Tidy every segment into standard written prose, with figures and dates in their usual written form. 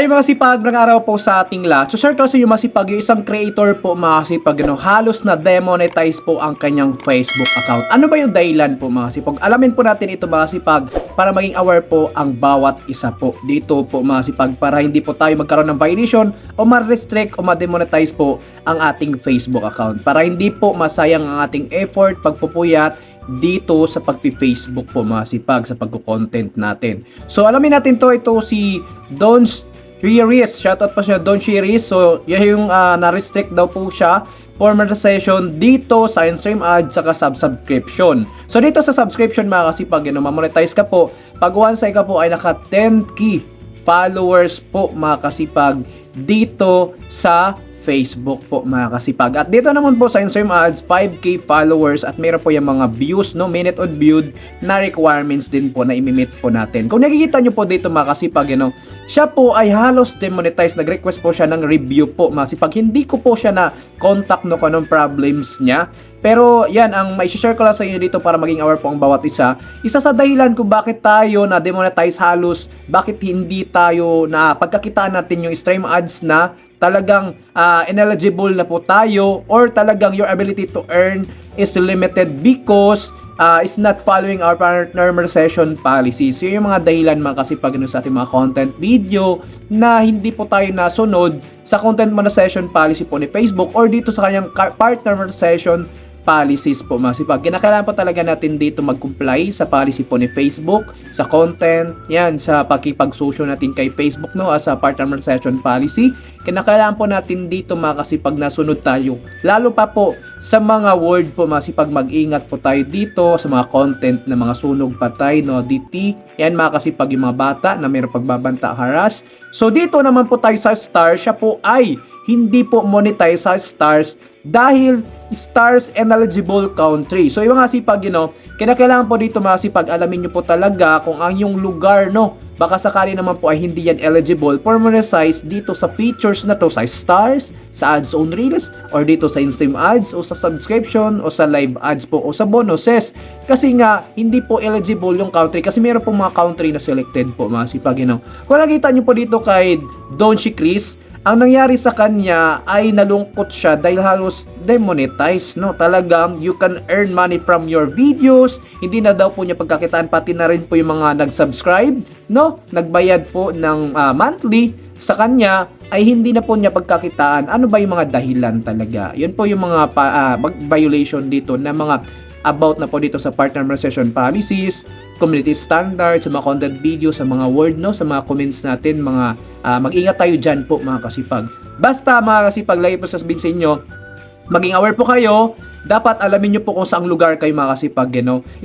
Ay mga sipag, ng araw po sa ating lahat. So share ko sa inyo mga sipag, yung isang creator po mga sipag, halos na demonetize po ang kanyang Facebook account. Ano ba yung dahilan po mga sipag? Alamin po natin ito mga sipag para maging aware po ang bawat isa po dito po mga sipag, para hindi po tayo magkaroon ng violation o ma-restrict o ma-demonetize po ang ating Facebook account. Para hindi po masayang ang ating effort, pagpupuyat dito sa pag-Facebook po mga sipag, sa pagko-content natin. So alamin natin to, ito si Don Chiris, shoutout pa siya, Don Chiris. So yan yung na-restrict daw po siya for monetization dito sa in-stream ad saka subscription. So dito sa subscription mga kasipag, ma-monetize ka po pag once ka po ay naka 10k followers po mga kasipag dito sa Facebook po mga kasipag. At dito naman po sa in-stream ads, 5k followers at meron po yung mga views, no, minute on viewed na requirements din po na imimit po natin. Kung nakikita nyo po dito mga kasipag, siya po ay halos demonetize. Nag-request po siya ng review po mga kasipag. Hindi ko po siya na contact no kung anong problems niya. Pero yan, ang may share ko lang sa inyo dito para maging aware po ang bawat isa. Isa sa dahilan kung bakit tayo na demonetize halos, bakit hindi tayo na pagkakitaan natin yung stream ads na talagang ineligible na po tayo, or talagang your ability to earn is limited because is not following our partner monetization policies. So yung mga dahilan mga kasipag sa ating mga content video na hindi po tayo nasunod sa content monetization policy po ni Facebook or dito sa kanyang partner monetization policies po mga sipag. Kinakailangan po talaga natin dito mag-comply sa policy po ni Facebook, sa content, yan, sa pakipag-social natin kay Facebook, no, as a partner monetization policy. Kinakailangan po natin dito mga kasipag na sunod tayo. Lalo pa po sa mga word po mga sipag, mag-ingat po tayo dito sa mga content na mga sunog patay, no, DT, yan mga kasipag, yung mga bata na mayroong pagbabanta, harass. So dito naman po tayo sa stars, siya po ay hindi po monetize sa stars dahil stars ineligible country. So yung mga sipag, kinakailangan po dito mga sipag, alamin nyo po talaga kung ang yung lugar, no, baka sakali naman po ay hindi yan eligible for monetize dito sa features na to, sa stars, sa ads on reels, or dito sa in-stream ads, o sa subscription, o sa live ads po, o sa bonuses. Kasi nga, hindi po eligible yung country, kasi meron po mga country na selected po mga sipag, Kung nakita nyo po dito kay Don Chiris, ang nangyari sa kanya ay nalungkot siya dahil halos demonetize, no? Talagang you can earn money from your videos. Hindi na daw po niya pagkakitaan, pati na rin po yung mga nag-subscribe, no? Nagbayad po ng monthly sa kanya ay hindi na po niya pagkakitaan. Ano ba yung mga dahilan talaga? Yun po yung mga violation dito na mga about na po dito sa partner monetization policies, community standards, sa mga content video, sa mga word, no, sa mga comments natin, mga mag-ingat tayo dyan po mga kasipag. Basta mga kasipag, lagi po sasabihin sa inyo, maging aware po kayo. Dapat alamin nyo po kung saang lugar kayo mga kasipag,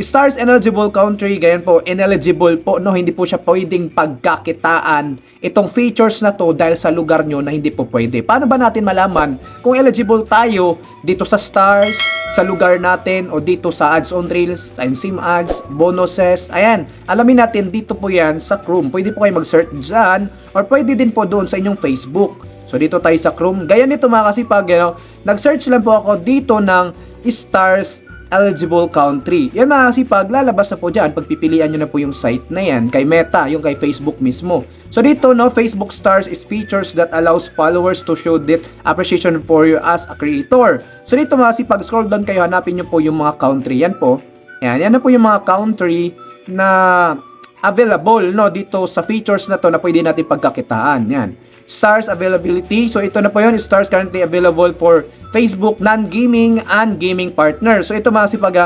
Stars ineligible country, ganyan po, ineligible po, no, hindi po siya pwedeng pagkakitaan itong features na to dahil sa lugar nyo na hindi po pwede. Paano ba natin malaman kung eligible tayo dito sa stars, sa lugar natin, o dito sa ads on reels, sa in-stream ads, bonuses? Ayan, alamin natin dito po yan sa Chrome. Pwede po kayo mag-search dyan, or pwede din po doon sa inyong Facebook. So dito tayo sa Chrome. Gaya nito mga kasipag, nag-search lang po ako dito ng stars eligible country. Yan mga kasipag, lalabas na po dyan. Pagpipilian nyo na po yung site na yan kay Meta, yung kay Facebook mismo. So dito, no, Facebook stars is features that allows followers to show their appreciation for you as a creator. So dito mga kasipag, scroll down kayo, hanapin nyo po yung mga country. Yan po. Yan na po yung mga country na available, no, dito sa features na to na pwede natin pagkakitaan. Yan. Stars availability. So ito na po yun. Stars currently available for Facebook non-gaming and gaming partners. So ito mga sipag,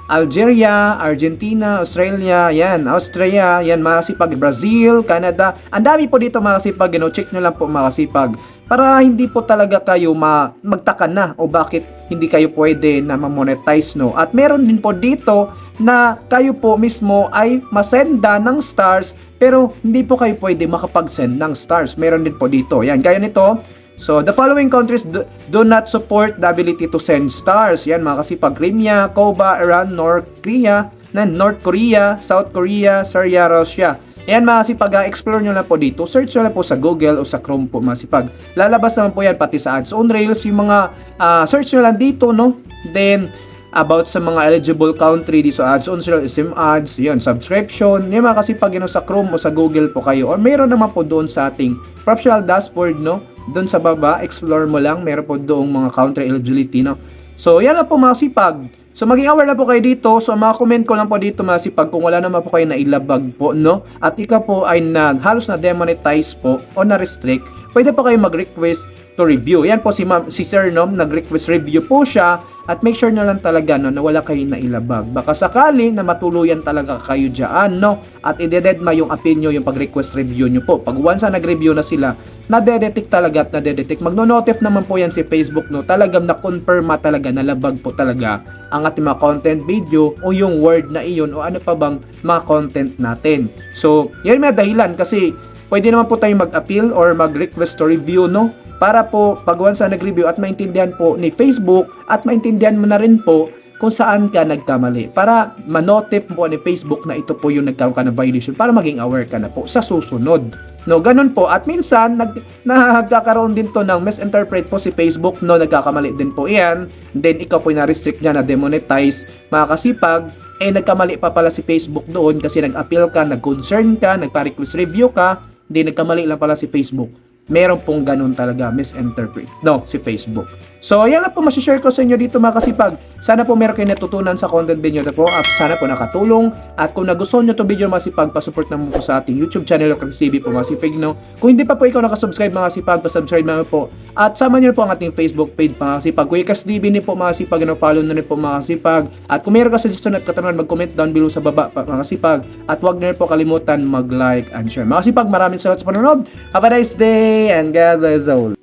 Algeria, Argentina, Australia, yan, Austria, yan mga sipag, Brazil, Canada. Ang dami po dito mga sipag, check nyo lang po mga sipag, para hindi po talaga kayo magtaka na o bakit hindi kayo pwede na ma-monetize, no. At meron din po dito na kayo po mismo ay masenda ng stars pero hindi po kayo pwede makapag-send ng stars. Meron din po dito. Yan, gaya nito. So, the following countries do not support the ability to send stars. Yan, mga kasipag, Crimea, Cuba, Iran, North Korea, South Korea, Syria, Russia. Yan, mga kasipag, explore nyo lang po dito. Search nyo lang po sa Google o sa Chrome po, mga kasipag. Lalabas naman po yan pati sa ads on Rails. Yung mga search nyo lang dito, no? Then, about sa mga eligible country di sa ads on sale, SIM ads, yun, subscription, yung mga kasipag yun sa Chrome o sa Google po kayo, or meron naman po doon sa ating professional dashboard, no? Doon sa baba, explore mo lang, meron po doong mga country eligibility, no? So, yan lang po mga sipag. So, maging aware na po kayo dito. So, mga comment ko lang po dito mga sipag kung wala naman po kayo na ilabag po, no? At ikaw po ay halos na demonetize po o na-restrict, pwede po kayo mag-request to review. Yan po si Sir Nom, nag-request review po siya. At make sure nyo lang talaga, no, na wala kayong nailabag. Baka sakali na matuluyan talaga kayo dyan, no? At i-deadma yung appeal nyo, yung pag-request review nyo po. Pag once na nag-review na sila, nadedetect talaga at nadedetect. Magno-notif naman po yan si Facebook, no? Talagang na-confirma talaga, nalabag po talaga ang ating mga content video o yung word na iyon o ano pa bang mga content natin. So, yan may dahilan kasi pwede naman po tayong mag-appeal or mag-request to review, no? Para po pag once na nag-review at maintindihan po ni Facebook at maintindihan mo na rin po kung saan ka nagkamali. Para manotif po ni Facebook na ito po yung nagkaroon ka ng violation para maging aware ka na po sa susunod. No, ganun po. At minsan, nagkakaroon din to ng misinterpret po si Facebook, no, nagkakamali din po iyan. Then, ikaw po na-restrict niya na demonetize. Mga kasipag, nagkamali pa pala si Facebook doon kasi nag-appeal ka, nag-concern ka, nagpa-request review ka, then nagkamali lang pala si Facebook. Meron pong ganun talaga, misinterpret, no, si Facebook. So, yan lang po masishare ko sa inyo dito mga kasipag. Sana po meron kayo natutunan sa content video na po at sana po nakatulong. At kung nagustuhan nyo itong video mga sipag, pasupport naman po sa ating YouTube channel o TV po mga sipag, no? Kung hindi pa po ikaw nakasubscribe mga sipag, pasubscribe naman po. At sama nyo po ang ating Facebook page mga sipag. Kuikas TV din po mga sipag, follow na rin po mga sipag. At kung meron ka suggestion at katanungan, mag-comment down below sa baba mga sipag. At huwag na rin po kalimutan mag-like and share. Mga sipag, maraming salamat sa panonood. Have a nice day and God bless all.